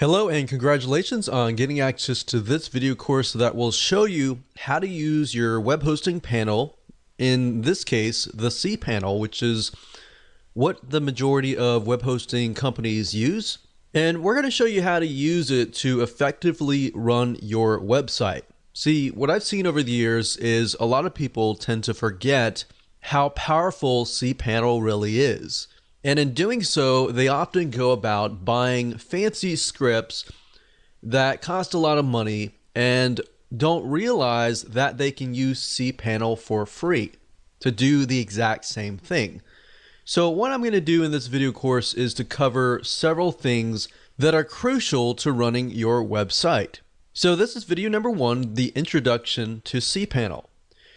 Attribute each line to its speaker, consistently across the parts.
Speaker 1: Hello and congratulations on getting access to this video course that will show you how to use your web hosting panel, in this case the cPanel, which is what the majority of web hosting companies use. And we're going to show you how to use it to effectively run your website. See, what I've seen over the years is a lot of people tend to forget how powerful cPanel really is. And in doing so, they often go about buying fancy scripts that cost a lot of money and don't realize that they can use cPanel for free to do the exact same thing. So what I'm going to do in this video course is to cover several things that are crucial to running your website. So this is video number 1, the introduction to cPanel.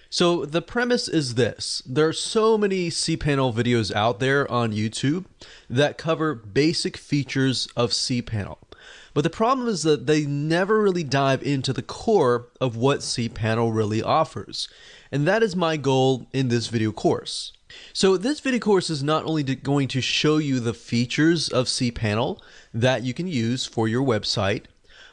Speaker 1: So the premise is this: there are so many cPanel videos out there on YouTube that cover basic features of cPanel. But the problem is that they never really dive into the core of what cPanel really offers. And that is my goal in this video course. So this video course is not only going to show you the features of cPanel that you can use for your website,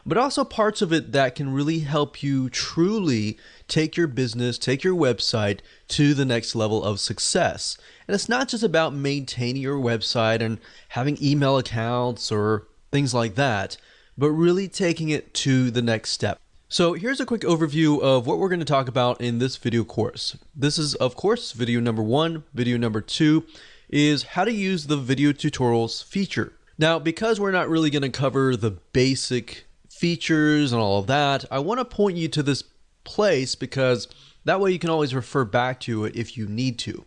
Speaker 1: but also parts of it that can really help you truly take your business, take your website to the next level of success. And it's not just about maintaining your website and having email accounts or things like that, but really taking it to the next step. So here's a quick overview of what we're going to talk about in this video course. This is, of course, video number 1. Video number 2 is how to use the video tutorials feature. Now, because we're not really going to cover the basic features and all of that, I want to point you to this place because that way you can always refer back to it if you need to.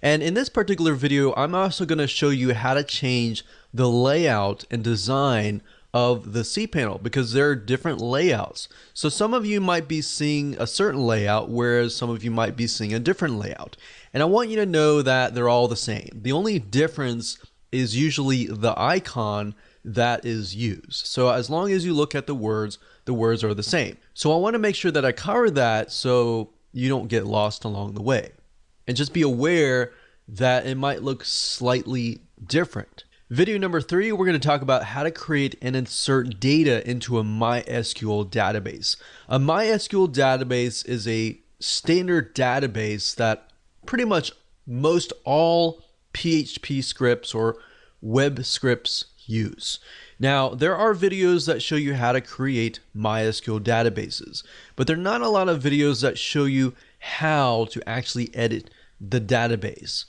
Speaker 1: And in this particular video, I'm also going to show you how to change the layout and design of the cPanel, because there are different layouts. So some of you might be seeing a certain layout, whereas some of you might be seeing a different layout. And I want you to know that they're all the same. The only difference is usually the icon that is used. So as long as you look at the words are the same. So I want to make sure that I cover that so you don't get lost along the way. And just be aware that it might look slightly different. Video number 3, we're going to talk about how to create and insert data into a mySQL database. A mySQL database is a standard database that pretty much most all PHP scripts or web scripts use. Now, there are videos that show you how to create MySQL databases, but there are not a lot of videos that show you how to actually edit the database,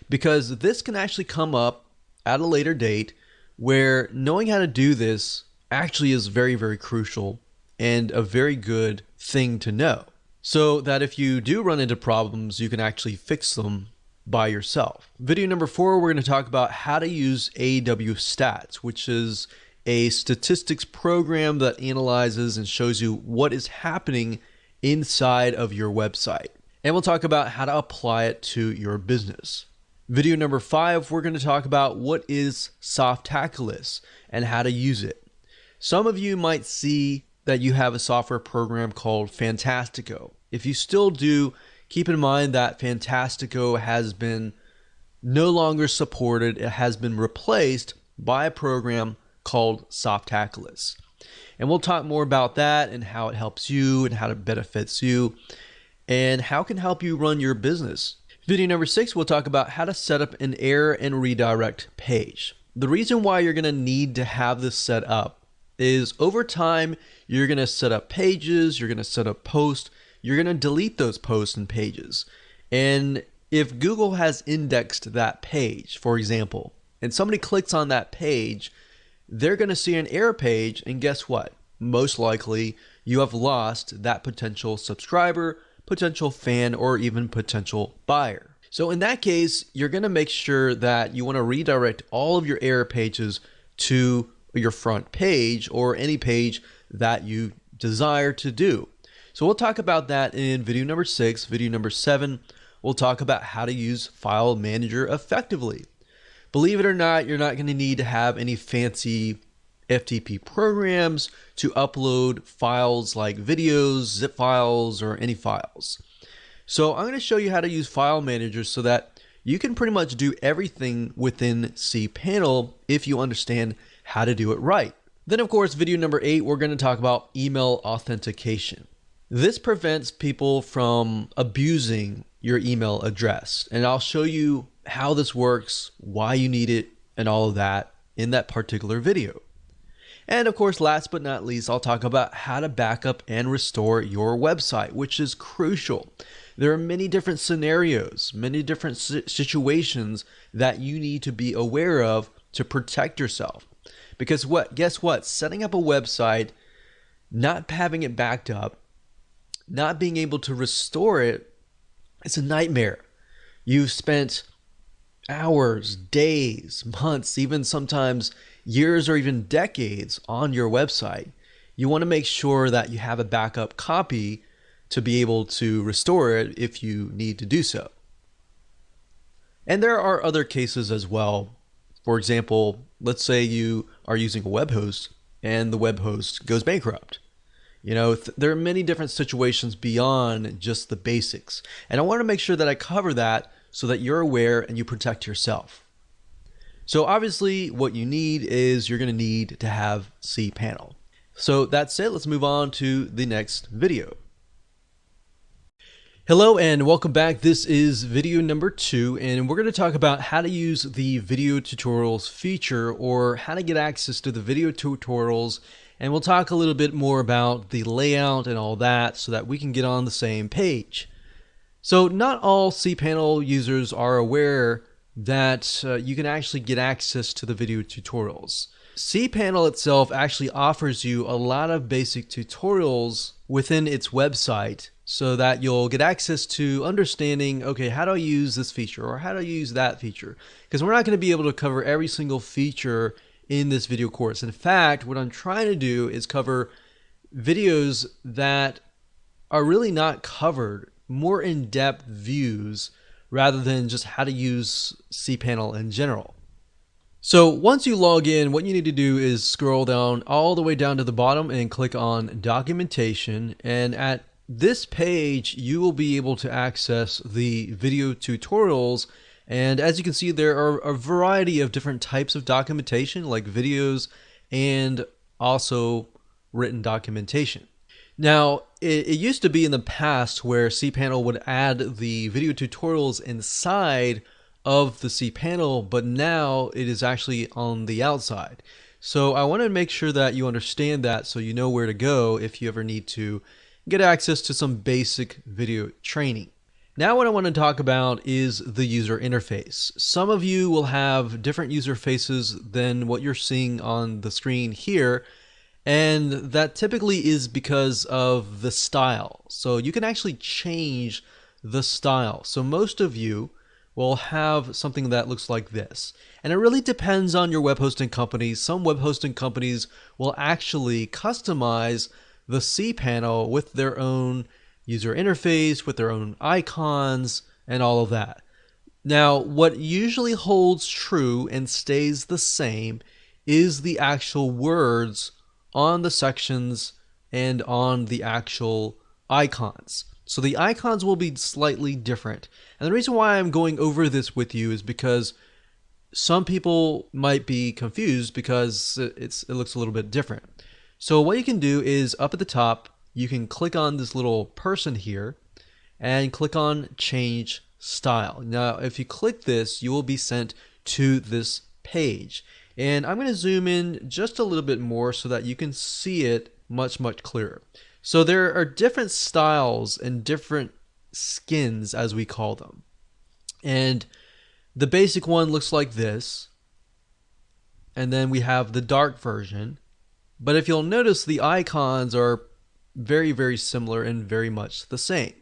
Speaker 1: because this can actually come up at a later date where knowing how to do this actually is very, very crucial and a very good thing to know, so that if you do run into problems, you can actually fix them by yourself. Video number 4, we're going to talk about how to use awstats, which is a statistics program that analyzes and shows you what is happening inside of your website. And we'll talk about how to apply it to your business. Video number 5, we're going to talk about what is Softaculous and how to use it. Some of you might see that you have a software program called Fantastico. If you still do, keep in mind that Fantastico has been no longer supported. It has been replaced by a program called Softaculous. And we'll talk more about that and how it helps you and how it benefits you and how it can help you run your business. Video number 6, we'll talk about how to set up an error and redirect page. The reason why you're going to need to have this set up is over time, you're going to set up pages, you're going to set up posts, you're going to delete those posts and pages. And if Google has indexed that page, for example, and somebody clicks on that page, they're going to see an error page, and guess what? Most likely, you have lost that potential subscriber, potential fan, or even potential buyer. So in that case, you're going to make sure that you want to redirect all of your error pages to your front page or any page that you desire to do. So we'll talk about that in video number 6. Video number 7, we'll talk about how to use File Manager effectively. Believe it or not, you're not going to need to have any fancy FTP programs to upload files like videos, zip files, or any files. So I'm going to show you how to use File Manager so that you can pretty much do everything within cPanel if you understand how to do it right. Then of course, video number 8, we're going to talk about email authentication. This prevents people from abusing your email address. And I'll show you how this works, why you need it, and all of that in that particular video. And of course, last but not least, I'll talk about how to back up and restore your website, which is crucial. There are many different scenarios, many different situations that you need to be aware of to protect yourself. Because guess what? Setting up a website, not having it backed up, not being able to restore it, it's a nightmare. You've spent hours, days, months, even sometimes years or even decades on your website. You want to make sure that you have a backup copy to be able to restore it if you need to do so. And there are other cases as well. For example, let's say you are using a web host and the web host goes bankrupt. There are many different situations beyond just the basics. And I want to make sure that I cover that so that you're aware and you protect yourself. So obviously what you need is you're going to need to have cPanel. So that's it. Let's move on to the next video. Hello and welcome back. This is video number 2, and we're going to talk about how to use the video tutorials feature, or how to get access to the video tutorials. And we'll talk a little bit more about the layout and all that so that we can get on the same page. So not all cPanel users are aware that you can actually get access to the video tutorials. cPanel itself actually offers you a lot of basic tutorials within its website so that you'll get access to understanding, okay, how do I use this feature or how do I use that feature? Because we're not going to be able to cover every single feature in this video course. In fact, what I'm trying to do is cover videos that are really not covered, more in-depth views rather than just how to use cPanel in general. So once you log in, what you need to do is scroll down all the way down to the bottom and click on documentation. And at this page, you will be able to access the video tutorials. And as you can see, there are a variety of different types of documentation, like videos and also written documentation. Now, it used to be in the past where cPanel would add the video tutorials inside of the cPanel, but now it is actually on the outside. So I want to make sure that you understand that so you know where to go if you ever need to get access to some basic video training. Now what I want to talk about is the user interface. Some of you will have different user faces than what you're seeing on the screen here, and that typically is because of the style. So you can actually change the style. So most of you will have something that looks like this. And it really depends on your web hosting company. Some web hosting companies will actually customize the cPanel with their own user interface, with their own icons, and all of that. Now, what usually holds true and stays the same is the actual words on the sections and on the actual icons. So the icons will be slightly different. And the reason why I'm going over this with you is because some people might be confused because it looks a little bit different. So what you can do is up at the top, you can click on this little person here and click on change style. Now, if you click this, you will be sent to this page. And I'm going to zoom in just a little bit more so that you can see it much clearer. So there are different styles and different skins, as we call them. And the basic one looks like this. And then we have the dark version. But if you'll notice, the icons are very similar and very much the same.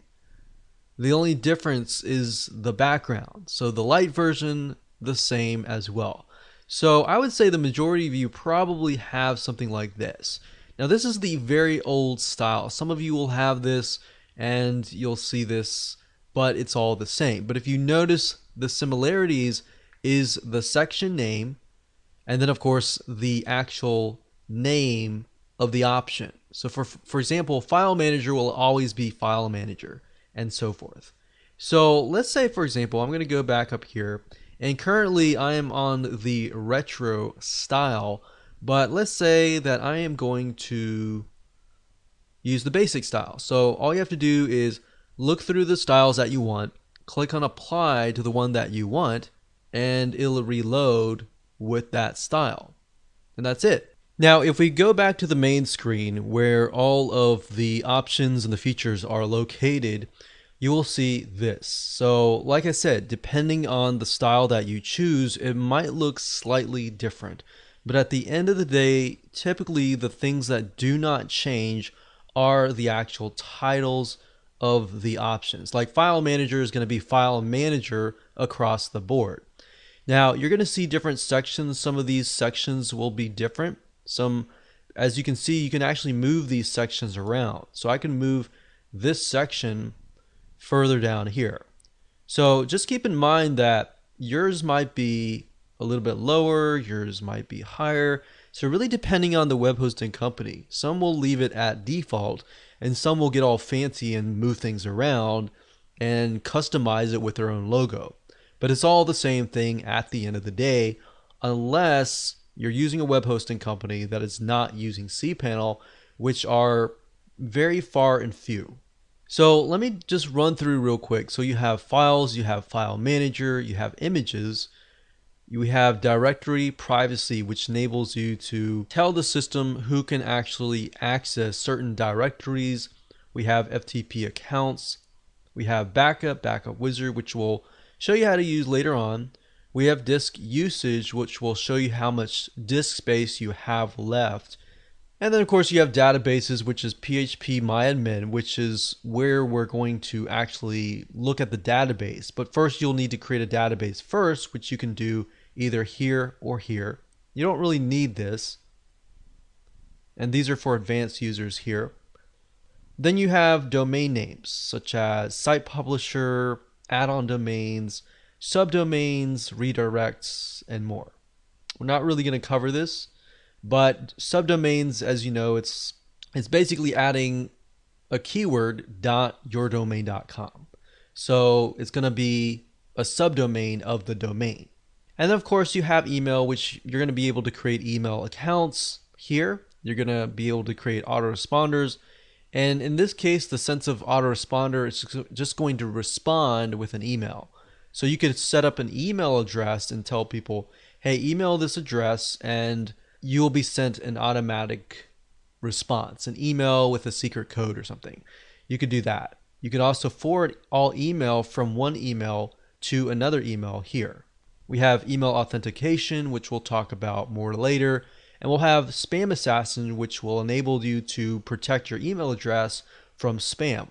Speaker 1: The only difference is the background. So the light version, the same as well. So I would say the majority of you probably have something like this. Now this is the very old style. Some of you will have this and you'll see this, but it's all the same. But if you notice, the similarities is the section name, and then of course the actual name of the option. So for example, file manager will always be file manager, and so forth. So let's say, for example, I'm going to go back up here, and currently I am on the retro style, But let's say that I am going to use the basic style. So all you have to do is look through the styles that you want, click on apply to the one that you want, and it'll reload with that style. And that's it. Now, if we go back to the main screen where all of the options and the features are located, you will see this. So like I said, depending on the style that you choose, it might look slightly different. But at the end of the day, typically the things that do not change are the actual titles of the options. Like file manager is going to be file manager across the board. Now you're going to see different sections. Some of these sections will be different. Some, as you can see, you can actually move these sections around. So I can move this section further down here. So just keep in mind that yours might be a little bit lower, yours might be higher. So really depending on the web hosting company, some will leave it at default and some will get all fancy and move things around and customize it with their own logo. But it's all the same thing at the end of the day, unless you're using a web hosting company that is not using cPanel, which are very far and few. So let me just run through real quick. So you have files, you have file manager, you have images, you have directory privacy, which enables you to tell the system who can actually access certain directories. We have FTP accounts. We have backup wizard, which we'll show you how to use later on. We have disk usage, which will show you how much disk space you have left. And then of course you have databases, which is PHP myadmin, which is where we're going to actually look at the database. But first you'll need to create a database first, which you can do either here or here. You don't really need this. And these are for advanced users here. Then you have domain names such as site publisher, add-on domains, subdomains, redirects, and more. We're not really going to cover this, but subdomains, as you know, it's basically adding a keyword .yourdomain.com. So it's going to be a subdomain of the domain. And then of course you have email, which you're going to be able to create email accounts here. You're going to be able to create autoresponders. And in this case, the sense of autoresponder is just going to respond with an email. So you could set up an email address and tell people, hey, email this address and you will be sent an automatic response, an email with a secret code or something. You could do that. You could also forward all email from one email to another email here. We have email authentication, which we'll talk about more later. And we'll have spam assassin, which will enable you to protect your email address from spam.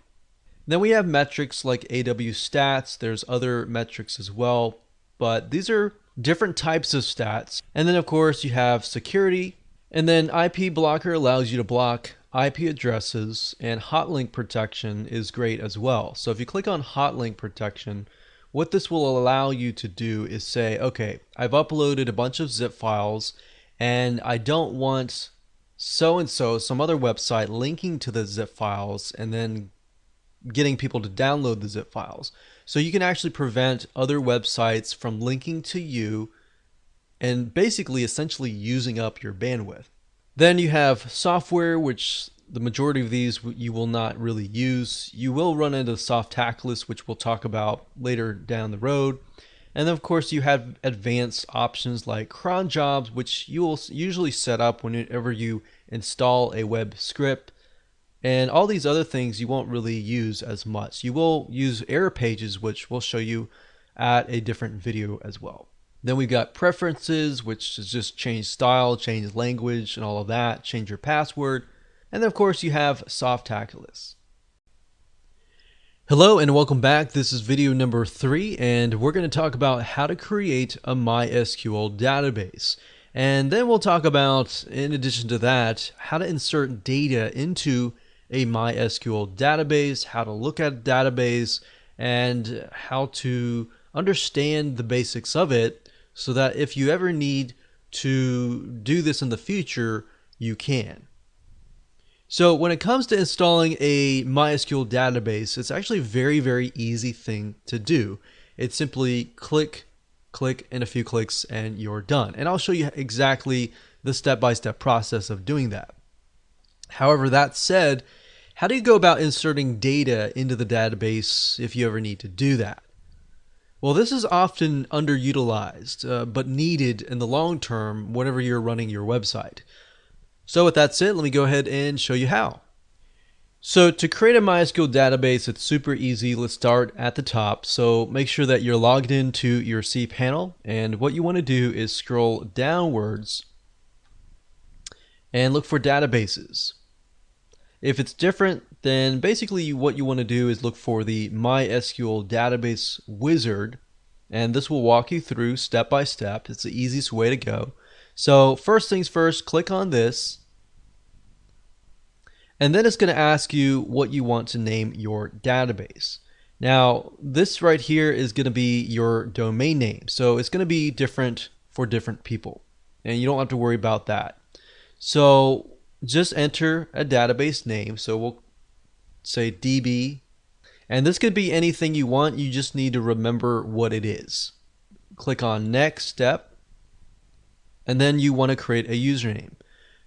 Speaker 1: Then we have metrics like awstats. There's other metrics as well, but these are different types of stats. And then of course you have security, and then IP blocker allows you to block IP addresses, and hotlink protection is great as well. So if you click on hotlink protection, what this will allow you to do is say, okay, I've uploaded a bunch of zip files and I don't want so-and-so, some other website linking to the zip files and then getting people to download the zip files. So you can actually prevent other websites from linking to you and basically essentially using up your bandwidth. Then you have software, which the majority of these you will not really use. You will run into Softaculous, which we'll talk about later down the road. And then of course you have advanced options like cron jobs, which you will usually set up whenever you install a web script. And all these other things you won't really use as much. You will use error pages, which we'll show you at a different video as well. Then we've got preferences, which is just change style, change language, and all of that, change your password. And then of course you have Softaculous. Hello and welcome back. This is video number 3, and we're going to talk about how to create a MySQL database. And then we'll talk about, in addition to that, how to insert data into a MySQL database, how to look at a database, and how to understand the basics of it so that if you ever need to do this in the future, you can. So when it comes to installing a MySQL database, it's actually a very, very easy thing to do. It's simply click click in a few clicks and you're done. And I'll show you exactly the step-by-step process of doing that. However, that said, how do you go about inserting data into the database if you ever need to do that? Well, this is often underutilized, but needed in the long term whenever you're running your website. So with that said, let me go ahead and show you how. So to create a MySQL database, it's super easy. Let's start at the top. So make sure that you're logged into your cPanel, and what you want to do is scroll downwards and look for databases. If it's different, then basically what you want to do is look for the MySQL database wizard, and this will walk you through step by step. It's the easiest way to go. So first things first, click on this, and then it's going to ask you what you want to name your database. Now, this right here is going to be your domain name, so it's going to be different for different people, and you don't have to worry about that. So just enter a database name. So we'll say DB, and this could be anything you want. You just need to remember what it is. Click on next step, and then you want to create a username.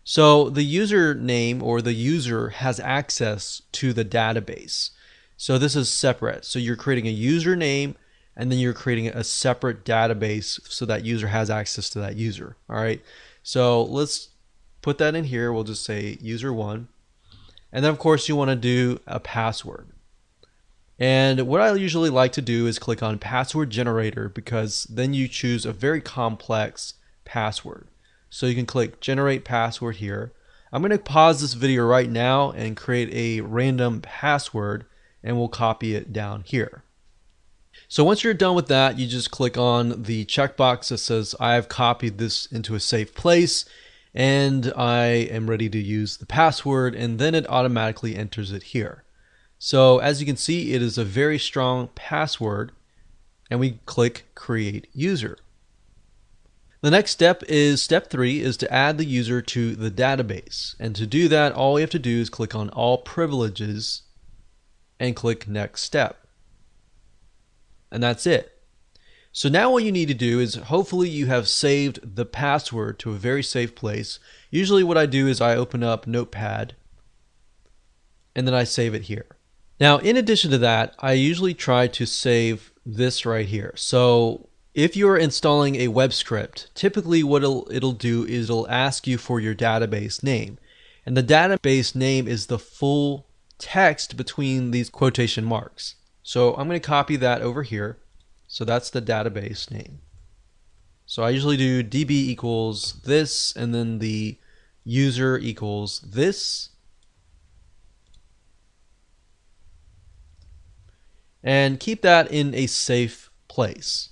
Speaker 1: So the username or the user has access to the database. So this is separate. So you're creating a username, and then you're creating a separate database so that user has access to that user. All right. So let's put that in here. We'll just say user1. And then of course you want to do a password. And what I usually like to do is click on password generator, because then you choose a very complex password. So you can click generate password here. I'm going to pause this video right now and create a random password, and we'll copy it down here. So once you're done with that, you just click on the checkbox that says I have copied this into a safe place, and I am ready to use the password, and then it automatically enters it here. So as you can see, it is a very strong password, and we click create user. The next step is step 3, is to add the user to the database. And to do that, all we have to do is click on all privileges and click next step. And that's it. So now what you need to do is, hopefully you have saved the password to a very safe place. Usually what I do is I open up Notepad and then I save it here. Now, in addition to that, I usually try to save this right here. So if you're installing a web script, typically what it'll do is it'll ask you for your database name. And the database name is the full text between these quotation marks. So I'm going to copy that over here. So that's the database name. So I usually do db equals this, and then the user equals this. And keep that in a safe place.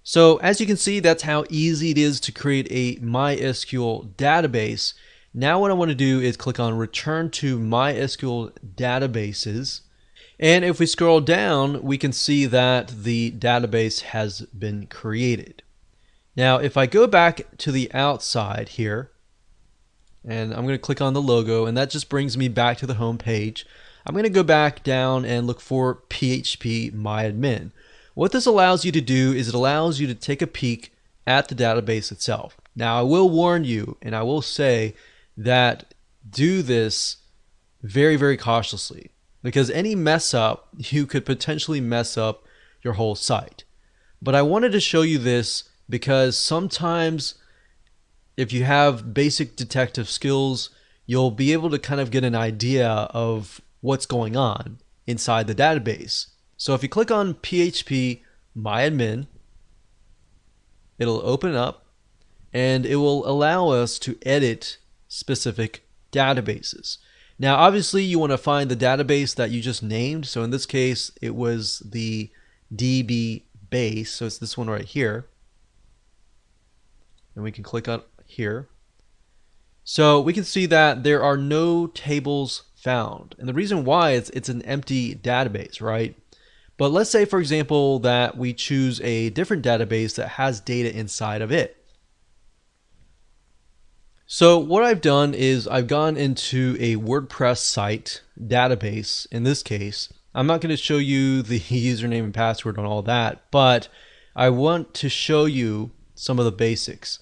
Speaker 1: So as you can see, that's how easy it is to create a MySQL database. Now what I want to do is click on return to MySQL databases. And if we scroll down, we can see that the database has been created. Now, if I go back to the outside here, and I'm going to click on the logo, and that just brings me back to the home page. I'm going to go back down and look for PHP myadmin. What this allows you to do is it allows you to take a peek at the database itself. Now, I will warn you, and I will say that do this very, very cautiously, because any mess up, you could potentially mess up your whole site. But I wanted to show you this because sometimes if you have basic detective skills, you'll be able to kind of get an idea of what's going on inside the database. So if you click on PHP myadmin, it'll open up and it will allow us to edit specific databases. Now, obviously, you want to find the database that you just named. So in this case, it was the DB base. So it's this one right here. And we can click on here. So we can see that there are no tables found. And the reason why is it's an empty database, right? But let's say, for example, that we choose a different database that has data inside of it. So what I've done is I've gone into a WordPress site database. In this case, I'm not going to show you the username and password on all that, but I want to show you some of the basics.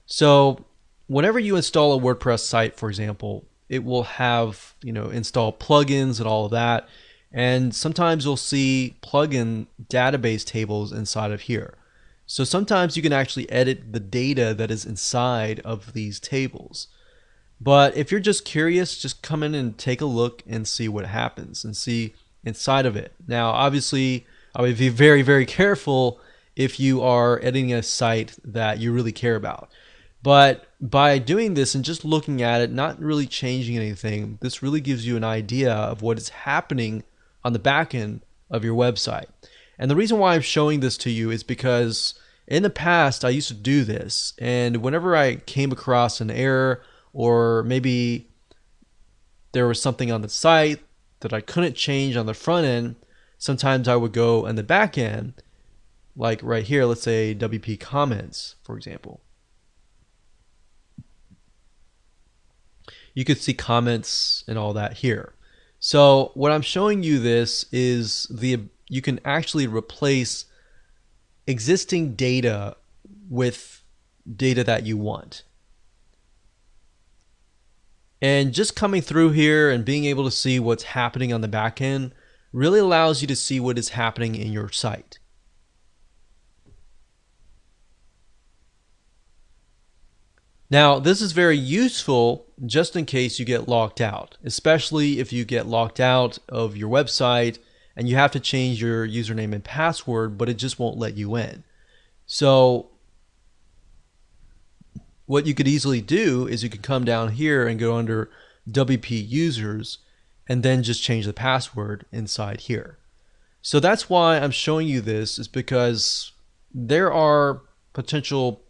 Speaker 1: So whenever you install a WordPress site, for example, it will have, install plugins and all of that. And sometimes you'll see plugin database tables inside of here. So sometimes you can actually edit the data that is inside of these tables. But if you're just curious, just come in and take a look and see what happens and see inside of it. Now, obviously, I would be very, very careful if you are editing a site that you really care about. But by doing this and just looking at it, not really changing anything, this really gives you an idea of what is happening on the back end of your website. And the reason why I'm showing this to you is because in the past, I used to do this. And whenever I came across an error, or maybe there was something on the site that I couldn't change on the front end, sometimes I would go on the back end, like right here, let's say WP comments, for example. You could see comments and all that here. So what I'm showing you this is you can actually replace existing data with data that you want. And just coming through here and being able to see what's happening on the back end really allows you to see what is happening in your site. Now, this is very useful just in case you get locked out, especially if you get locked out of your website and you have to change your username and password, but it just won't let you in. So what you could easily do is you could come down here and go under WP users and then just change the password inside here. So that's why I'm showing you this, is because there are potential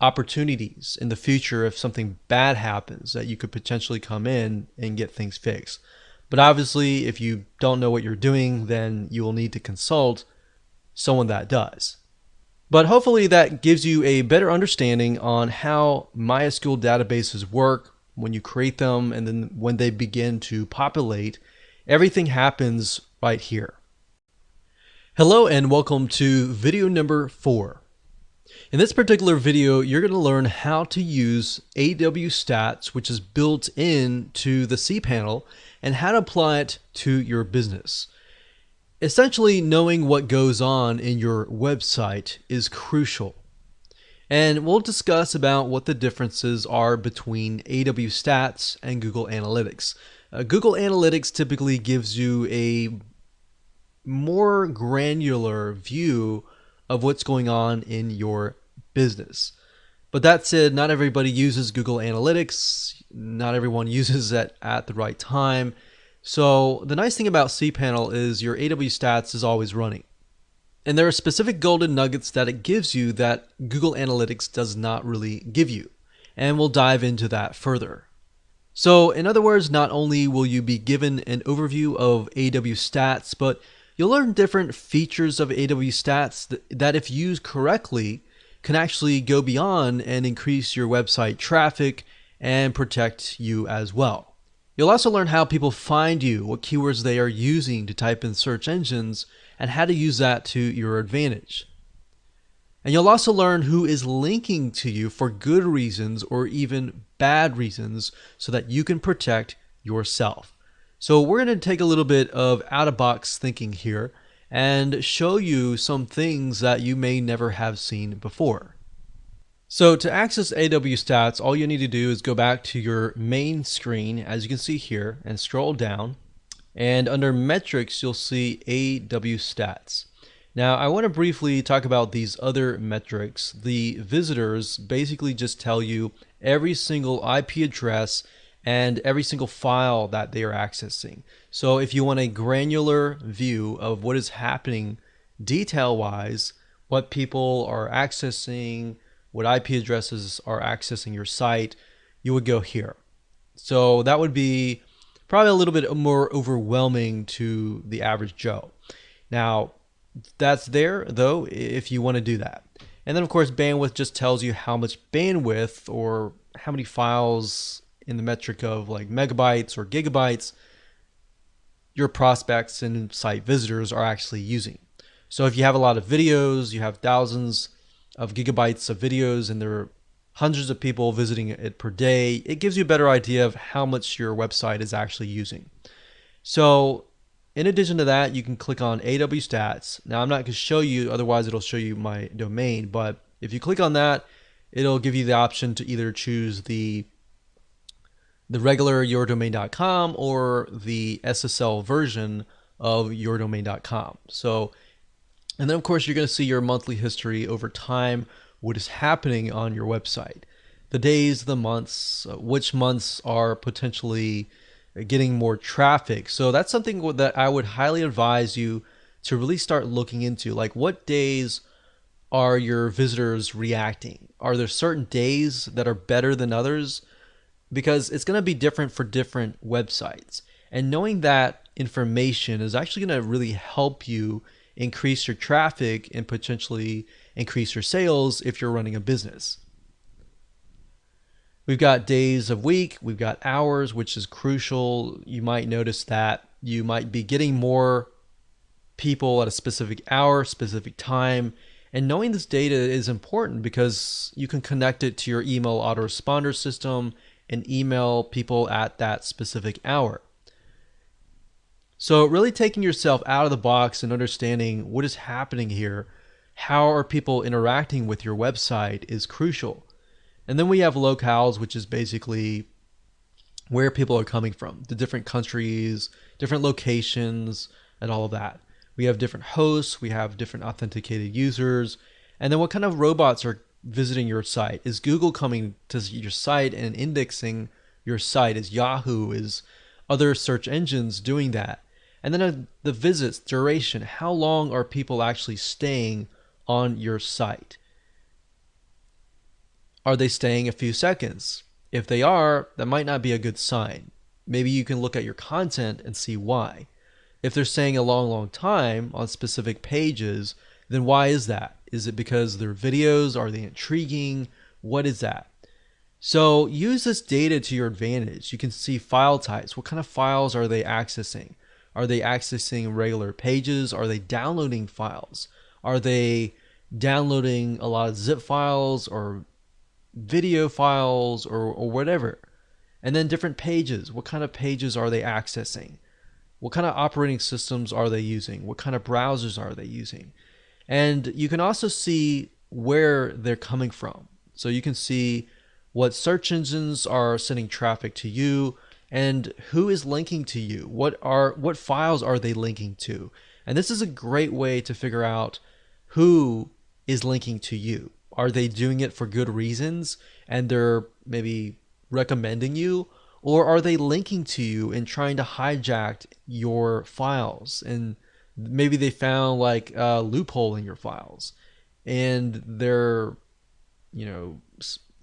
Speaker 1: opportunities in the future if something bad happens that you could potentially come in and get things fixed. But obviously, if you don't know what you're doing, then you will need to consult someone that does. But hopefully that gives you a better understanding on how MySQL databases work when you create them, and then when they begin to populate, everything happens right here. Hello and welcome to video number 4. In this particular video, you're going to learn how to use awstats, which is built into the cPanel, and how to apply it to your business. Essentially, knowing what goes on in your website is crucial. And we'll discuss about what the differences are between awstats and Google Analytics. Google Analytics typically gives you a more granular view of what's going on in your business. But that said, not everybody uses Google Analytics. Not everyone uses it at the right time. So the nice thing about cPanel is your awstats is always running. And there are specific golden nuggets that it gives you that Google Analytics does not really give you. And we'll dive into that further. So in other words, not only will you be given an overview of awstats, but you'll learn different features of awstats that if used correctly can actually go beyond and increase your website traffic and protect you as well. You'll also learn how people find you, what keywords they are using to type in search engines, and how to use that to your advantage. And you'll also learn who is linking to you for good reasons or even bad reasons so that you can protect yourself. So we're going to take a little bit of out-of-box thinking here and show you some things that you may never have seen before. So to access awstats, all you need to do is go back to your main screen, as you can see here, and scroll down. And under metrics, you'll see awstats. Now, I want to briefly talk about these other metrics. The visitors basically just tell you every single IP address and every single file that they are accessing. So if you want a granular view of what is happening detail-wise, what people are accessing, what IP addresses are accessing your site, you would go here. So that would be probably a little bit more overwhelming to the average Joe. Now, that's there though if you want to do that. And then of course bandwidth just tells you how much bandwidth or how many files in the metric of like megabytes or gigabytes your prospects and site visitors are actually using. So if you have a lot of videos, you have thousands of gigabytes of videos and there are hundreds of people visiting it per day, it gives you a better idea of how much your website is actually using. So in addition to that, you can click on awstats. Now I'm not going to show you, otherwise it'll show you my domain, but if you click on that, it'll give you the option to either choose the regular yourdomain.com or the SSL version of yourdomain.com. So, and then of course you're going to see your monthly history over time, what is happening on your website, the days, the months, which months are potentially getting more traffic. So that's something that I would highly advise you to really start looking into. Like, what days are your visitors reacting? Are there certain days that are better than others? Because it's going to be different for different websites. And knowing that information is actually going to really help you increase your traffic and potentially increase your sales if you're running a business. We've got days of week, we've got hours, which is crucial. You might notice that you might be getting more people at a specific hour, specific time. And knowing this data is important because you can connect it to your email autoresponder system and email people at that specific hour. So really taking yourself out of the box and understanding what is happening here, how are people interacting with your website is crucial. And then we have locales, which is basically where people are coming from, the different countries, different locations, and all of that. We have different hosts, we have different authenticated users, and then what kind of robots are visiting your site? Is Google coming to your site and indexing your site? Is Yahoo, is other search engines doing that? And then the visits, duration, how long are people actually staying on your site? Are they staying a few seconds? If they are, that might not be a good sign. Maybe you can look at your content and see why. If they're staying a long time on specific pages, then why is that? Is it because their videos? Are they intriguing? What is that? So use this data to your advantage. You can see file types. What kind of files are they accessing? Are they accessing regular pages? Are they downloading files? Are they downloading a lot of zip files or video files or whatever? And then different pages. What kind of pages are they accessing? What kind of operating systems are they using? What kind of browsers are they using? And you can also see where they're coming from. So you can see what search engines are sending traffic to you and who is linking to you. What files are they linking to? And this is a great way to figure out who is linking to you. Are they doing it for good reasons and they're maybe recommending you? Or are they linking to you and trying to hijack your files? And maybe they found like a loophole in your files and they're,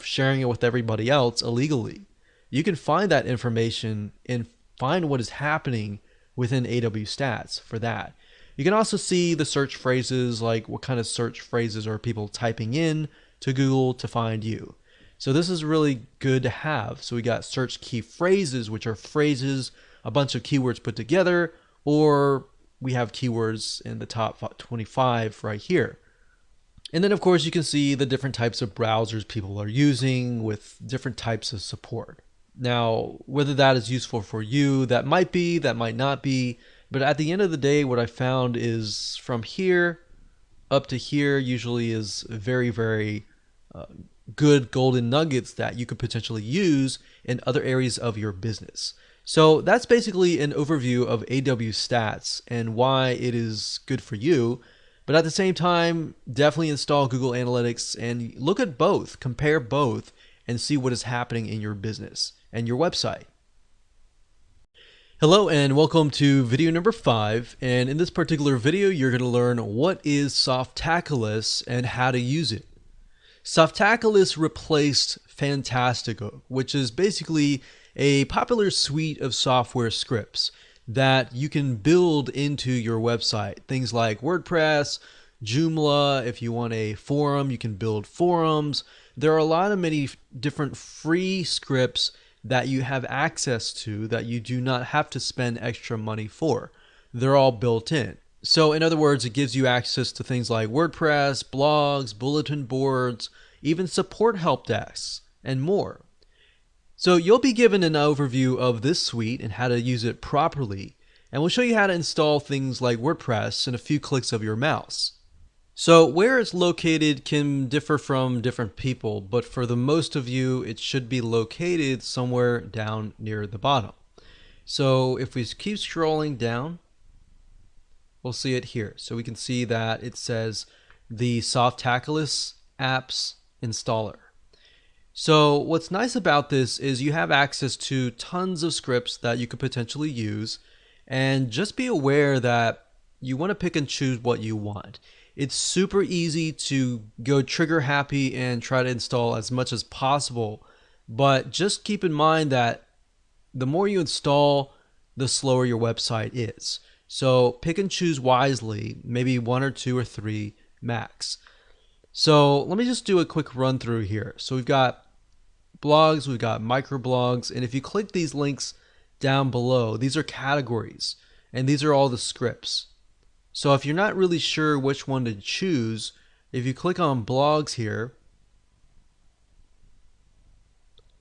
Speaker 1: sharing it with everybody else illegally. You can find that information and find what is happening within awstats for that. You can also see the search phrases, like what kind of search phrases are people typing in to Google to find you. So this is really good to have. So we got search key phrases, which are phrases, a bunch of keywords put together, or we have keywords in the top 25 right here. And then of course you can see the different types of browsers people are using with different types of support. Now, whether that is useful for you, that might be, that might not be. But at the end of the day, what I found is from here up to here usually is very, very good golden nuggets that you could potentially use in other areas of your business. So that's basically an overview of awstats and why it is good for you. But at the same time, definitely install Google Analytics and look at both, compare both, and see what is happening in your business and your website. Hello and welcome to video number 5, and in this particular video you're going to learn what is Softaculous and how to use it. Softaculous replaced Fantastico, which is basically a popular suite of software scripts that you can build into your website. Things like WordPress, Joomla. If you want a forum, you can build forums. There are many different free scripts that you have access to that you do not have to spend extra money for. They're all built in. So in other words, it gives you access to things like WordPress, blogs, bulletin boards, even support help desks, and more. So you'll be given an overview of this suite and how to use it properly, and we'll show you how to install things like WordPress in a few clicks of your mouse. So where it's located can differ from different people, but for the most of you, it should be located somewhere down near the bottom. So if we keep scrolling down, we'll see it here. So we can see that it says the Softaculous apps installer. So what's nice about this is you have access to tons of scripts that you could potentially use, and just be aware that you want to pick and choose what you want. It's super easy to go trigger happy and try to install as much as possible, but just keep in mind that the more you install, the slower your website is. So pick and choose wisely, maybe 1 or 2 or 3 max. So let me just do a quick run through here. So we've got blogs, we've got microblogs, and if you click these links down below, these are categories, and these are all the scripts. So if you're not really sure which one to choose, if you click on blogs here,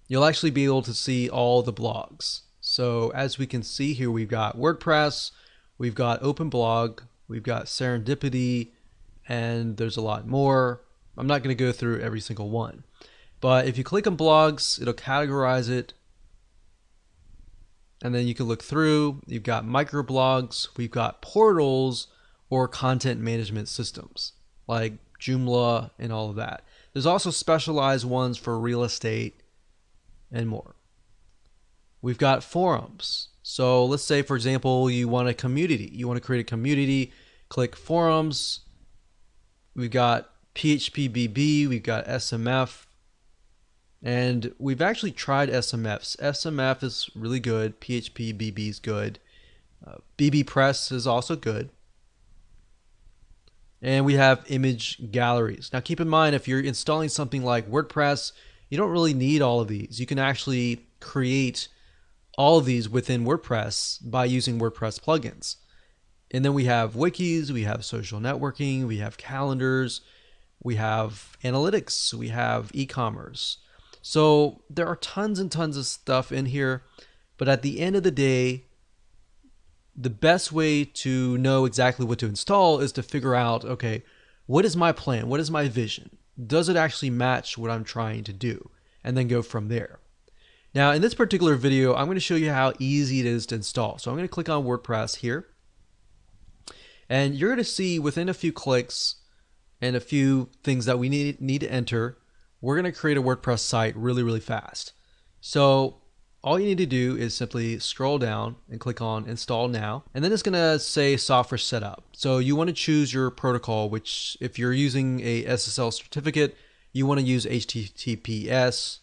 Speaker 1: you'll actually be able to see all the blogs. So as we can see here, we've got WordPress, we've got OpenBlog, we've got Serendipity, and there's a lot more. I'm not going to go through every single one. But if you click on blogs, it'll categorize it. And then you can look through. You've got microblogs, we've got portals, or content management systems like Joomla and all of that. There's also specialized ones for real estate and more. We've got forums. So let's say, for example, you want a community. You want to create a community, click forums. We've got PHPBB, we've got SMF, and we've actually tried SMFs. SMF is really good. PHPBB is good. BBPress is also good. And we have image galleries. Now keep in mind, if you're installing something like WordPress, you don't really need all of these. You can actually create all of these within WordPress by using WordPress plugins. And then we have wikis, we have social networking, we have calendars, we have analytics, we have e-commerce. So there are tons and tons of stuff in here, but at the end of the day, the best way to know exactly what to install is to figure out, okay, what is my plan? What is my vision? Does it actually match what I'm trying to do? And then go from there. Now, in this particular video, I'm going to show you how easy it is to install. So I'm going to click on WordPress here. And you're going to see within a few clicks and a few things that we need to enter, we're going to create a WordPress site really, really fast. So all you need to do is simply scroll down and click on Install Now. And then it's going to say Software Setup. So you want to choose your protocol, which if you're using a SSL certificate, you want to use HTTPS/:/.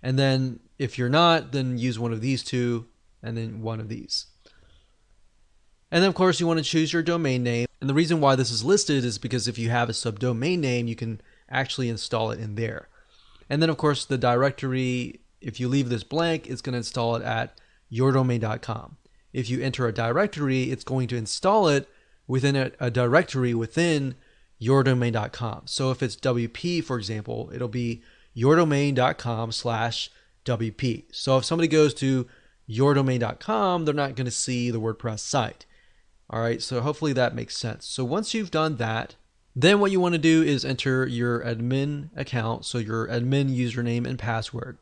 Speaker 1: And then if you're not, then use one of these two and then one of these. And then of course you want to choose your domain name. And the reason why this is listed is because if you have a subdomain name, you can actually install it in there. And then of course the directory, if you leave this blank, it's going to install it at yourdomain.com. If you enter a directory, it's going to install it within a directory within yourdomain.com. So if it's WP, for example, it'll be yourdomain.com/WP. So if somebody goes to yourdomain.com, they're not going to see the WordPress site. All right, so hopefully that makes sense. So once you've done that, then what you want to do is enter your admin account, so your admin username and password.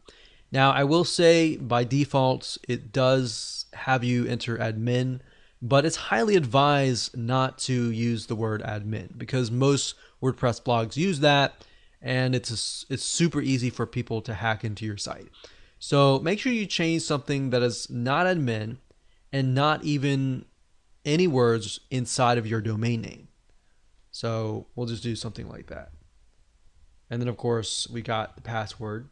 Speaker 1: Now, I will say by default, it does have you enter admin, but it's highly advised not to use the word admin because most WordPress blogs use that, and it's super easy for people to hack into your site. So make sure you change something that is not admin and not even any words inside of your domain name. So we'll just do something like that. And then of course we got the password.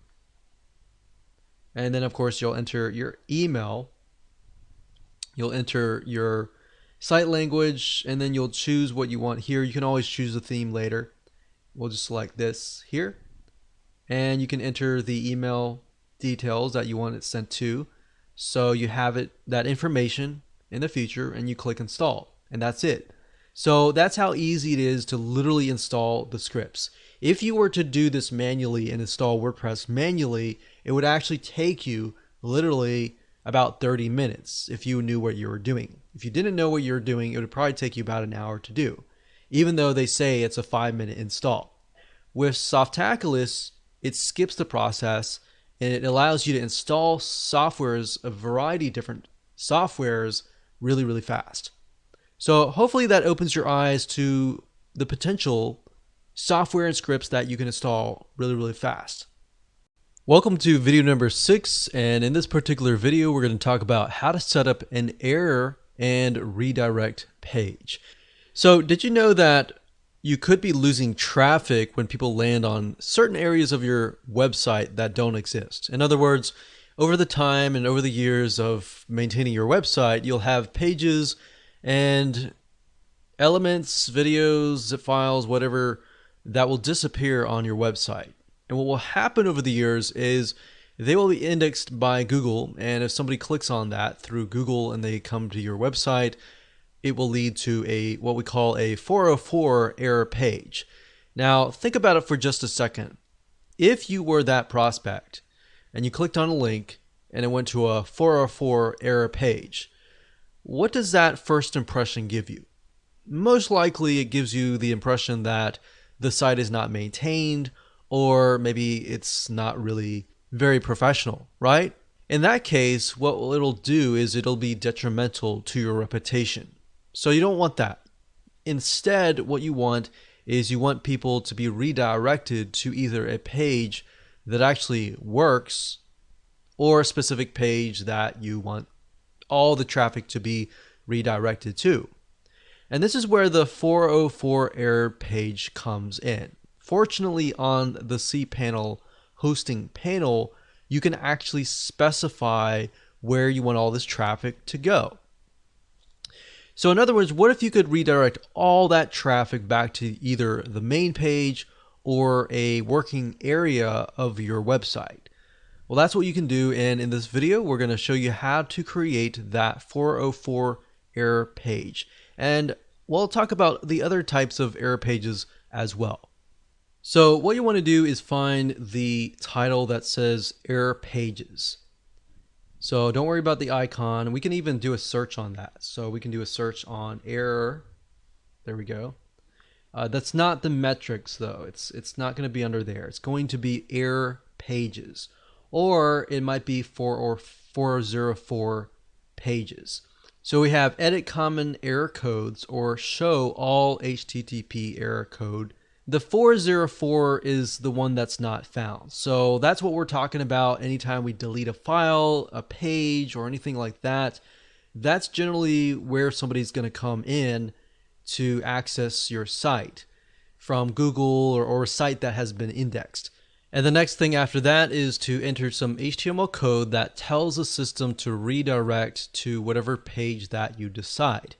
Speaker 1: And then of course you'll enter your email. You'll enter your site language, and then you'll choose what you want here. You can always choose a theme later. We'll just select this here. And you can enter the email details that you want it sent to. So you have that information in the future, and you click install, and that's it. So that's how easy it is to literally install the scripts. If you were to do this manually and install WordPress manually, it would actually take you literally about 30 minutes if you knew what you were doing. If you didn't know what you were doing, it would probably take you about an hour to do, even though they say it's a 5-minute install. With Softaculous, it skips the process and it allows you to install softwares, a variety of different softwares, really, really fast. So hopefully that opens your eyes to the potential software and scripts that you can install really, really fast. Welcome to video number 6, and in this particular video we're going to talk about how to set up an error and redirect page. So did you know that you could be losing traffic when people land on certain areas of your website that don't exist? In other words, over the time and over the years of maintaining your website, you'll have pages and elements, videos, zip files, whatever, that will disappear on your website. And what will happen over the years is they will be indexed by Google, and if somebody clicks on that through Google and they come to your website, it will lead to a what we call a 404 error page. Now, think about it for just a second. If you were that prospect and you clicked on a link and it went to a 404 error page, what does that first impression give you? Most likely it gives you the impression that the site is not maintained, or maybe it's not really very professional, right? In that case, what it'll do is it'll be detrimental to your reputation. So you don't want that. Instead, what you want is you want people to be redirected to either a page that actually works or a specific page that you want all the traffic to be redirected to. And this is where the 404 error page comes in. Fortunately, on the cPanel hosting panel, you can actually specify where you want all this traffic to go. So in other words, what if you could redirect all that traffic back to either the main page or a working area of your website? Well, that's what you can do, and in this video, we're going to show you how to create that 404 error page. And we'll talk about the other types of error pages as well. So what you want to do is find the title that says error pages. So don't worry about the icon. We can even do a search on that. So we can do a search on error. There we go. That's not the metrics though. It's not going to be under there. It's going to be error pages, or it might be 404 pages. So we have edit common error codes or show all HTTP error code. The 404 is the one that's not found. So that's what we're talking about anytime we delete a file, a page, or anything like that. That's generally where somebody's going to come in to access your site from Google or a site that has been indexed. And the next thing after that is to enter some HTML code that tells the system to redirect to whatever page that you decide.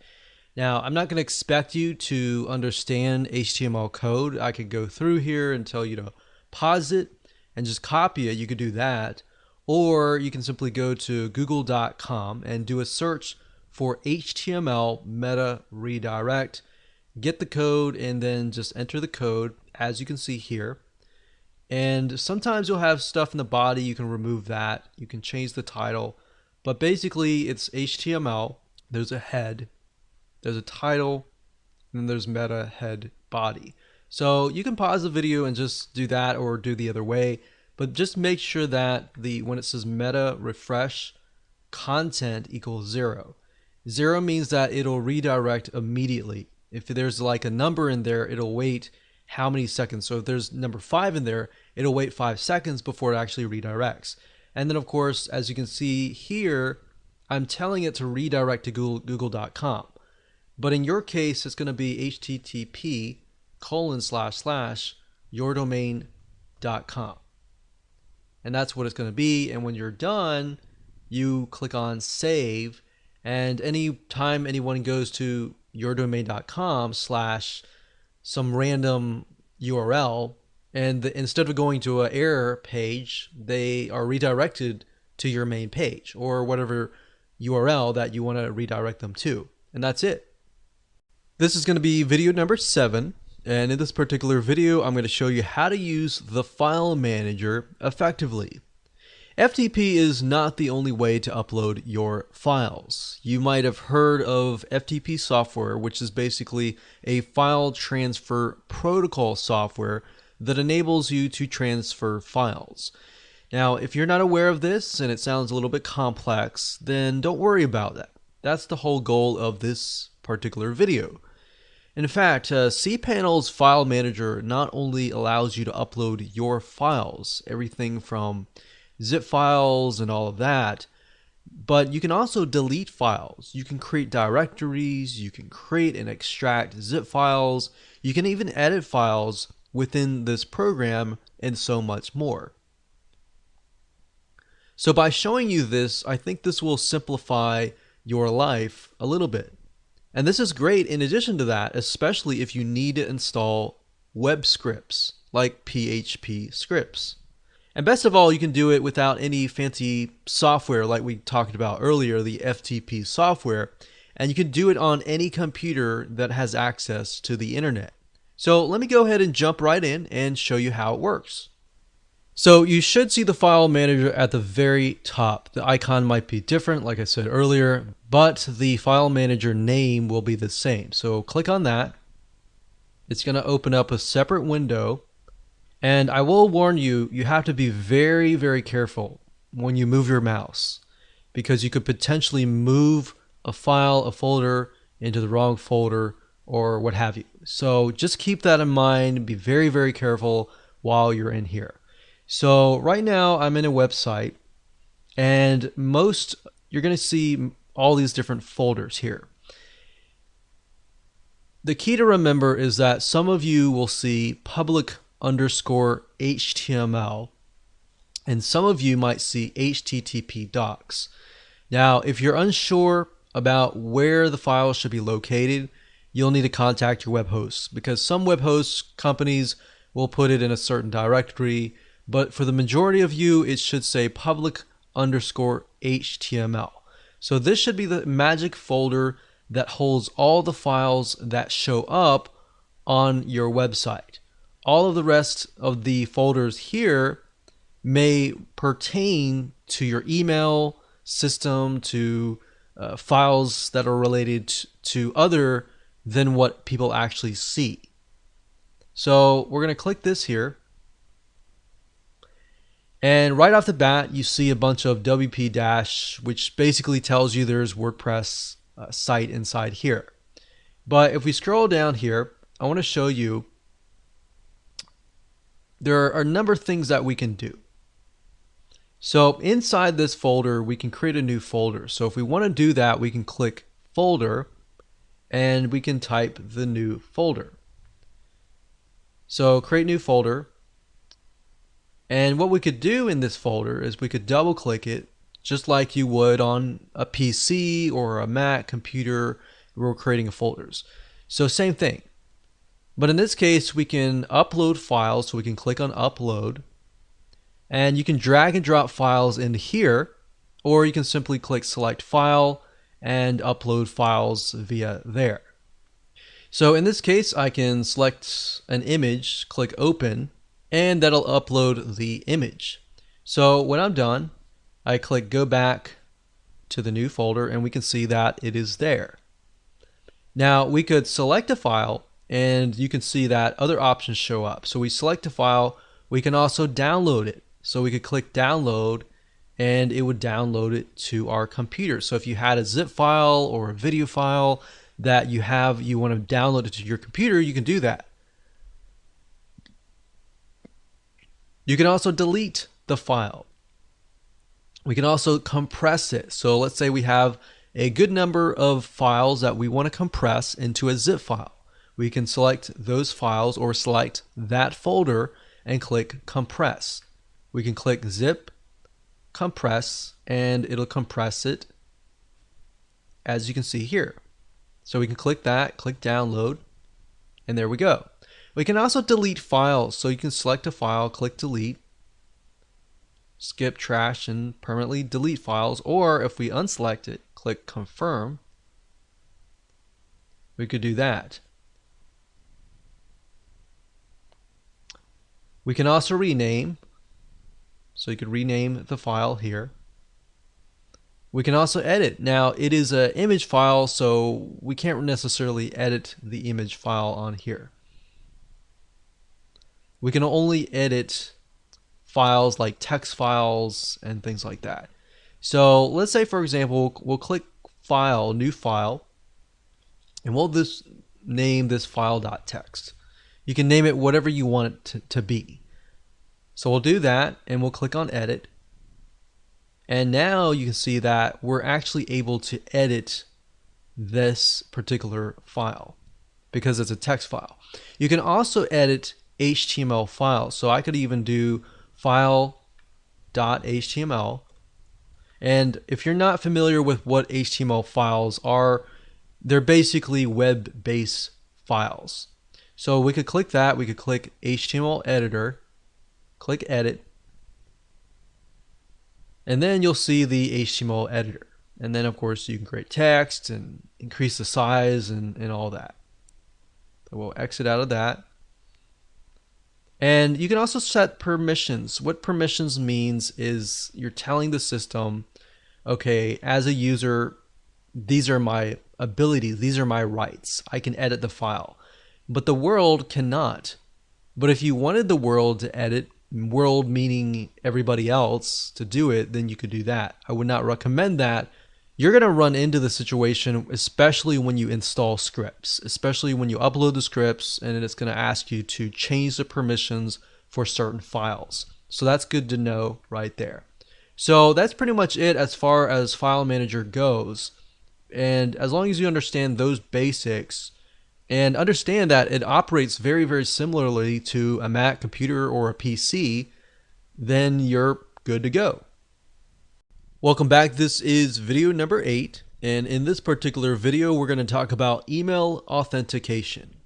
Speaker 1: Now, I'm not going to expect you to understand HTML code. I could go through here and tell you to pause it and just copy it. You could do that. Or you can simply go to google.com and do a search for HTML meta redirect. Get the code and then just enter the code, as you can see here. And sometimes you'll have stuff in the body. You can remove that. You can change the title. But basically, it's HTML. There's a head. There's a title, and then there's meta head body. So you can pause the video and just do that or do the other way, but just make sure that when it says meta refresh, content equals 0. 0 means that it'll redirect immediately. If there's like a number in there, it'll wait how many seconds. So if there's number 5 in there, it'll wait 5 seconds before it actually redirects. And then of course, as you can see here, I'm telling it to redirect to google.com. But in your case, it's going to be http://yourdomain.com. And that's what it's going to be. And when you're done, you click on save. And any time anyone goes to yourdomain.com / some random URL, and instead of going to an error page, they are redirected to your main page or whatever URL that you want to redirect them to. And that's it. This is going to be video number 7. And in this particular video, I'm going to show you how to use the file manager effectively. FTP is not the only way to upload your files. You might have heard of FTP software, which is basically a file transfer protocol software that enables you to transfer files. Now, if you're not aware of this and it sounds a little bit complex, then don't worry about that. That's the whole goal of this particular video. In fact, cPanel's file manager not only allows you to upload your files, everything from zip files and all of that, but you can also delete files. You can create directories, you can create and extract zip files, you can even edit files within this program, and so much more. So by showing you this, I think this will simplify your life a little bit. And this is great in addition to that, especially if you need to install web scripts like PHP scripts. And best of all, you can do it without any fancy software like we talked about earlier, the FTP software, and you can do it on any computer that has access to the internet. So let me go ahead and jump right in and show you how it works. So you should see the file manager at the very top. The icon might be different, like I said earlier, but the file manager name will be the same. So click on that. It's going to open up a separate window. And I will warn you, you have to be very, very careful when you move your mouse, because you could potentially move a file, a folder into the wrong folder or what have you. So just keep that in mind. Be very, very careful while you're in here. So right now I'm in a website, and you're going to see all these different folders here. The key to remember is that some of you will see public_HTML, and some of you might see HTTP docs. Now, if you're unsure about where the files should be located, you'll need to contact your web hosts, because some web host companies will put it in a certain directory, but for the majority of you, it should say public_HTML. So this should be the magic folder that holds all the files that show up on your website. All of the rest of the folders here may pertain to your email system, to files that are related to other than what people actually see. So we're going to click this here. And right off the bat, you see a bunch of WP-, which basically tells you there's WordPress site inside here. But if we scroll down here, I want to show you there are a number of things that we can do. So inside this folder, we can create a new folder. So if we want to do that, we can click folder and we can type the new folder. So create new folder. And what we could do in this folder is we could double click it just like you would on a PC or a Mac computer where we're creating folders. So same thing. But in this case, we can upload files, so we can click on upload. And you can drag and drop files into here, or you can simply click select file and upload files via there. So in this case, I can select an image, click open, and that'll upload the image. So when I'm done, I click go back to the new folder, and we can see that it is there. Now we could select a file, and you can see that other options show up. So we select a file, we can also download it. So we could click download, and it would download it to our computer. So if you had a zip file or a video file that you want to download it to your computer, you can do that. You can also delete the file. We can also compress it. So let's say we have a good number of files that we want to compress into a zip file. We can select those files or select that folder and click compress. We can click zip, compress, and it'll compress it as you can see here. So we can click that, click download, and there we go. We can also delete files. So you can select a file, click delete. skip trash and permanently delete files, or if we unselect it, click confirm, we could do that. We can also rename, so you could rename the file here. We can also edit. Now it is an image file, so we can't necessarily edit the image file on here. We can only edit files like text files and things like that. So let's say, for example, we'll click File, New File, and we'll name this file.txt. You can name it whatever you want it to be. So we'll do that, and we'll click on Edit. And now you can see that we're actually able to edit this particular file because it's a text file. You can also edit HTML files. So I could even do file.html. And if you're not familiar with what HTML files are, they're basically web-based files. So we could click that. We could click HTML editor, click edit, and then you'll see the HTML editor. And then of course you can create text and increase the size and all that. So we'll exit out of that. And you can also set permissions. What permissions means is you're telling the system, okay, as a user, these are my abilities, these are my rights. I can edit the file, but the world cannot. But if you wanted the world to edit, world meaning everybody else, to do it, then you could do that. I would not recommend that. You're going to run into the situation, especially when you install scripts, especially when you upload the scripts, and it's going to ask you to change the permissions for certain files. So that's good to know right there. So that's pretty much it as far as File Manager goes. And as long as you understand those basics and understand that it operates very, very similarly to a Mac computer or a PC, then you're good to go. Welcome back. This is video number 8, and in this particular video we're going to talk about email authentication.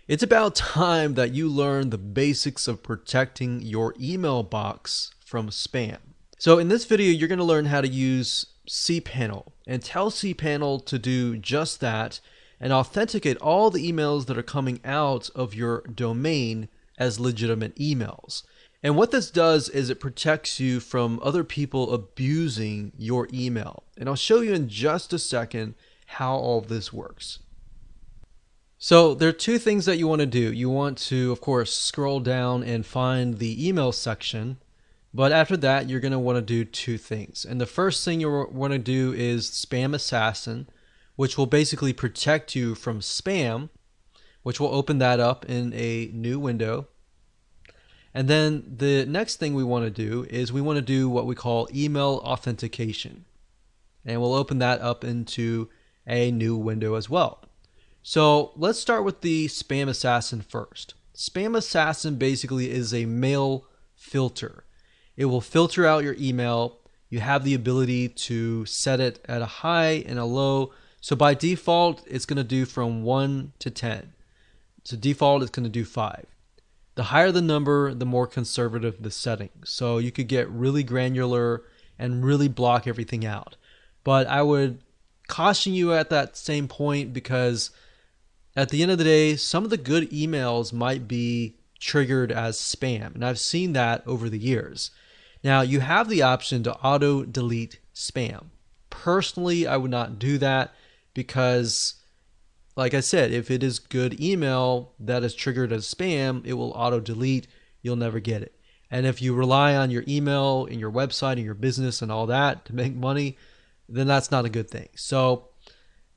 Speaker 1: It's about time that you learn the basics of protecting your email box from spam. So in this video you're going to learn how to use cPanel and tell cPanel to do just that and authenticate all the emails that are coming out of your domain as legitimate emails. And what this does is it protects you from other people abusing your email. And I'll show you in just a second how all of this works. So there are two things that you want to do. You want to, of course, scroll down and find the email section. But after that, you're going to want to do two things. And the first thing you want to do is Spam Assassin, which will basically protect you from spam, which will open that up in a new window. And then the next thing we want to do is we want to do what we call email authentication. And we'll open that up into a new window as well. So let's start with the Spam Assassin first. Spam Assassin basically is a mail filter. It will filter out your email. You have the ability to set it at a high and a low. So by default, it's going to do from 1 to 10. So default, it's going to do 5. The higher the number, the more conservative the setting. So you could get really granular and really block everything out. But I would caution you at that same point because at the end of the day, some of the good emails might be triggered as spam. And I've seen that over the years. Now you have the option to auto delete spam. Personally, I would not do that because, like I said, if it is good email that is triggered as spam, it will auto delete. You'll never get it. And if you rely on your email and your website and your business and all that to make money, then that's not a good thing. So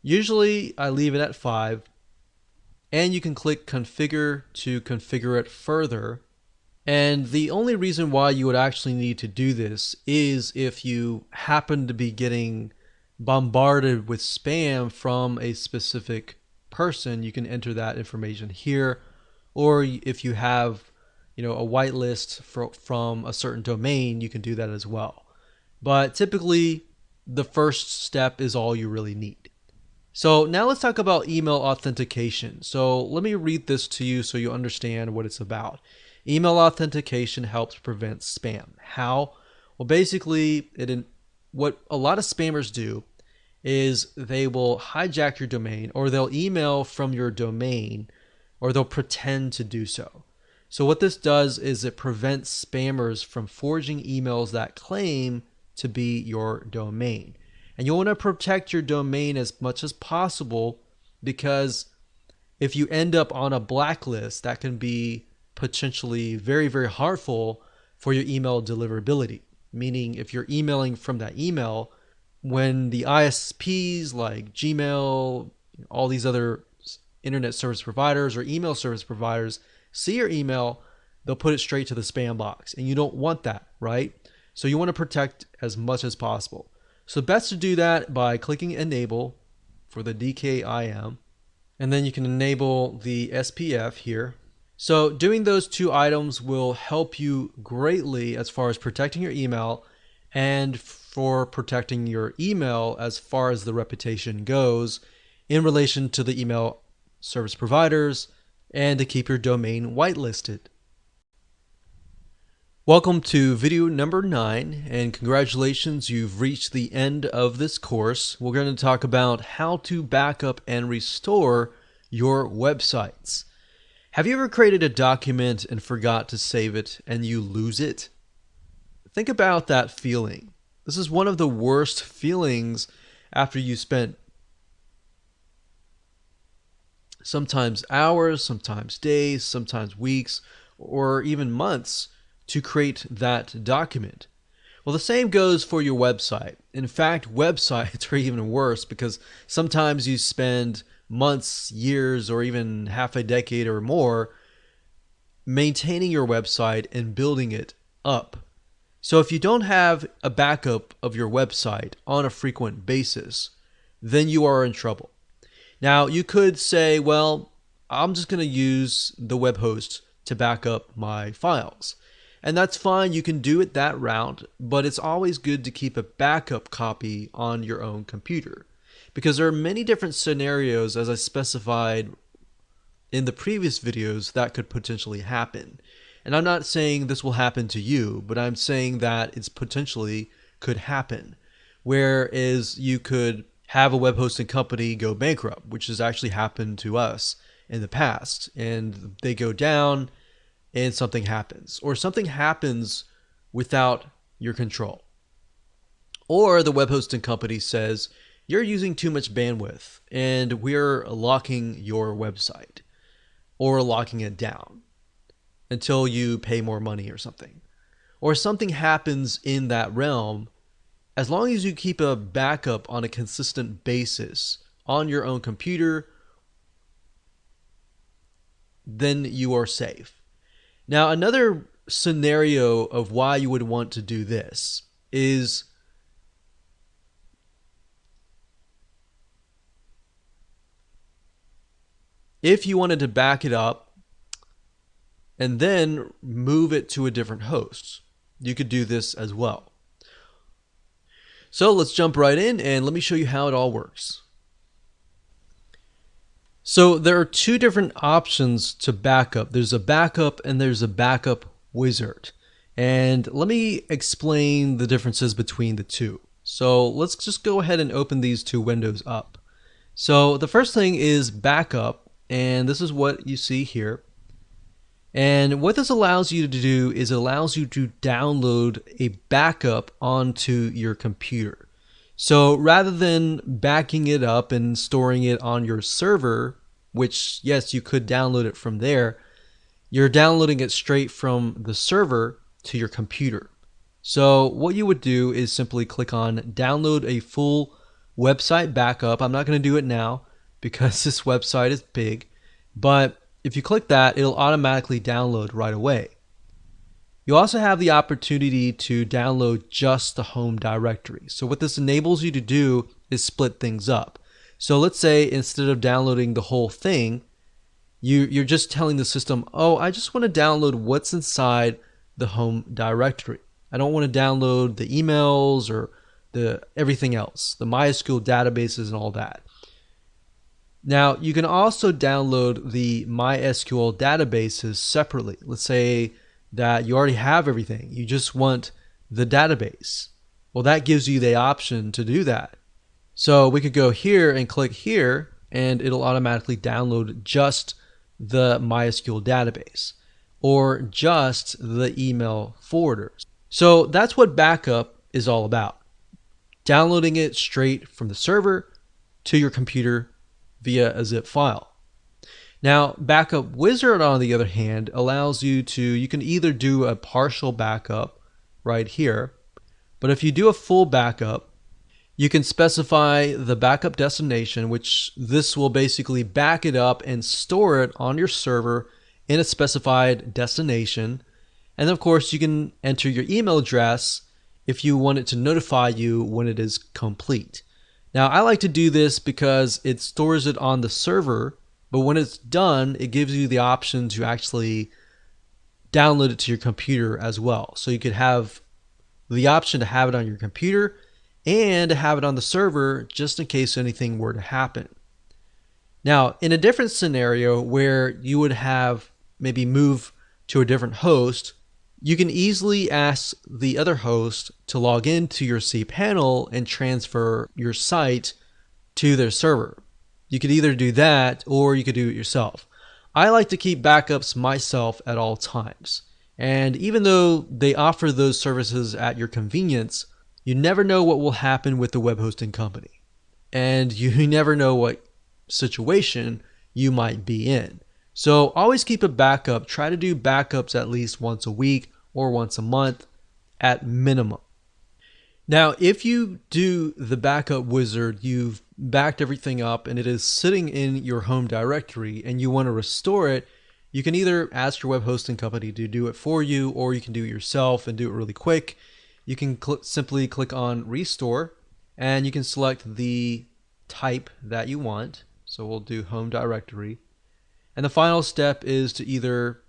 Speaker 1: usually I leave it at 5, and you can click configure to configure it further. And the only reason why you would actually need to do this is if you happen to be getting bombarded with spam from a specific person. You can enter that information here, or if you have, a whitelist from a certain domain, you can do that as well. But typically, the first step is all you really need. So now let's talk about email authentication. So let me read this to you so you understand what it's about. Email authentication helps prevent spam. How? Well, basically, what a lot of spammers do is they will hijack your domain, or they'll email from your domain, or they'll pretend to do so. So what this does is it prevents spammers from forging emails that claim to be your domain. And you want to protect your domain as much as possible, because if you end up on a blacklist, that can be potentially very, very harmful for your email deliverability. Meaning if you're emailing from that email, when the ISPs like Gmail, all these other internet service providers or email service providers see your email, they'll put it straight to the spam box. And you don't want that, right? So you want to protect as much as possible. So best to do that by clicking enable for the DKIM. And then you can enable the SPF here. So doing those two items will help you greatly as far as protecting your email and for protecting your email as far as the reputation goes in relation to the email service providers and to keep your domain whitelisted. Welcome to video number 9, and congratulations, you've reached the end of this course. We're going to talk about how to backup and restore your websites. Have you ever created a document and forgot to save it and you lose it? Think about that feeling. This is one of the worst feelings after you spent sometimes hours, sometimes days, sometimes weeks, or even months to create that document. Well, the same goes for your website. In fact, websites are even worse because sometimes you spend months, years, or even half a decade or more maintaining your website and building it up. So if you don't have a backup of your website on a frequent basis, then you are in trouble. Now, you could say, well, I'm just going to use the web host to back up my files. And that's fine, you can do it that route, but it's always good to keep a backup copy on your own computer, because there are many different scenarios, as I specified in the previous videos, that could potentially happen. And I'm not saying this will happen to you, but I'm saying that it's potentially could happen. Whereas you could have a web hosting company go bankrupt, which has actually happened to us in the past, and they go down and something happens, or something happens without your control. Or the web hosting company says, you're using too much bandwidth and we're locking your website, or locking it down until you pay more money or something. Or something happens in that realm. As long as you keep a backup on a consistent basis on your own computer, then you are safe. Now, another scenario of why you would want to do this is if you wanted to back it up and then move it to a different host. You could do this as well. So let's jump right in and let me show you how it all works. So there are two different options to backup. There's a backup and there's a backup wizard. And let me explain the differences between the two. So let's just go ahead and open these two windows up. So the first thing is backup, and this is what you see here. And what this allows you to do is it allows you to download a backup onto your computer. So rather than backing it up and storing it on your server, which yes, you could download it from there, you're downloading it straight from the server to your computer. So what you would do is simply click on download a full website backup. I'm not going to do it now because this website is big, but if you click that, it'll automatically download right away. You also have the opportunity to download just the home directory. So what this enables you to do is split things up. So let's say instead of downloading the whole thing, you're just telling the system, oh, I just want to download what's inside the home directory. I don't want to download the emails or everything else, the MySQL databases and all that. Now, you can also download the MySQL databases separately. Let's say that you already have everything. You just want the database. Well, that gives you the option to do that. So we could go here and click here, and it'll automatically download just the MySQL database or just the email forwarders. So that's what backup is all about. Downloading it straight from the server to your computer via a zip file. Now, Backup Wizard, on the other hand, allows you can either do a partial backup right here, but if you do a full backup, you can specify the backup destination, which this will basically back it up and store it on your server in a specified destination. And of course, you can enter your email address if you want it to notify you when it is complete. Now, I like to do this because it stores it on the server, but when it's done, it gives you the option to actually download it to your computer as well. So you could have the option to have it on your computer and to have it on the server just in case anything were to happen. Now, in a different scenario where you would have maybe move to a different host, you can easily ask the other host to log into your cPanel and transfer your site to their server. You could either do that or you could do it yourself. I like to keep backups myself at all times. And even though they offer those services at your convenience, you never know what will happen with the web hosting company. And you never know what situation you might be in. So always keep a backup. Try to do backups at least once a week or once a month at minimum. Now, if you do the backup wizard, you've backed everything up and it is sitting in your home directory and you want to restore it, you can either ask your web hosting company to do it for you, or you can do it yourself and do it really quick. You can simply click on restore and you can select the type that you want. So we'll do home directory. And the final step is to either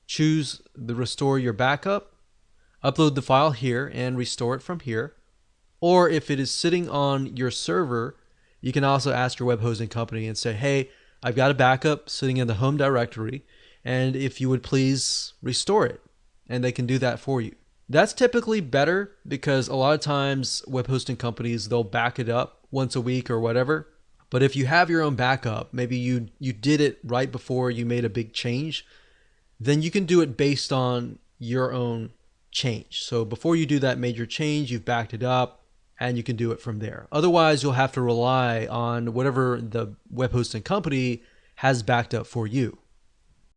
Speaker 1: choose the restore your backup, upload the file here and restore it from here. Or if it is sitting on your server, you can also ask your web hosting company and say, hey, I've got a backup sitting in the home directory, and if you would please restore it. And they can do that for you. That's typically better because a lot of times web hosting companies, they'll back it up once a week or whatever. But if you have your own backup, maybe you did it right before you made a big change, then you can do it based on your own change. So before you do that major change, you've backed it up and you can do it from there. Otherwise, you'll have to rely on whatever the web hosting company has backed up for you.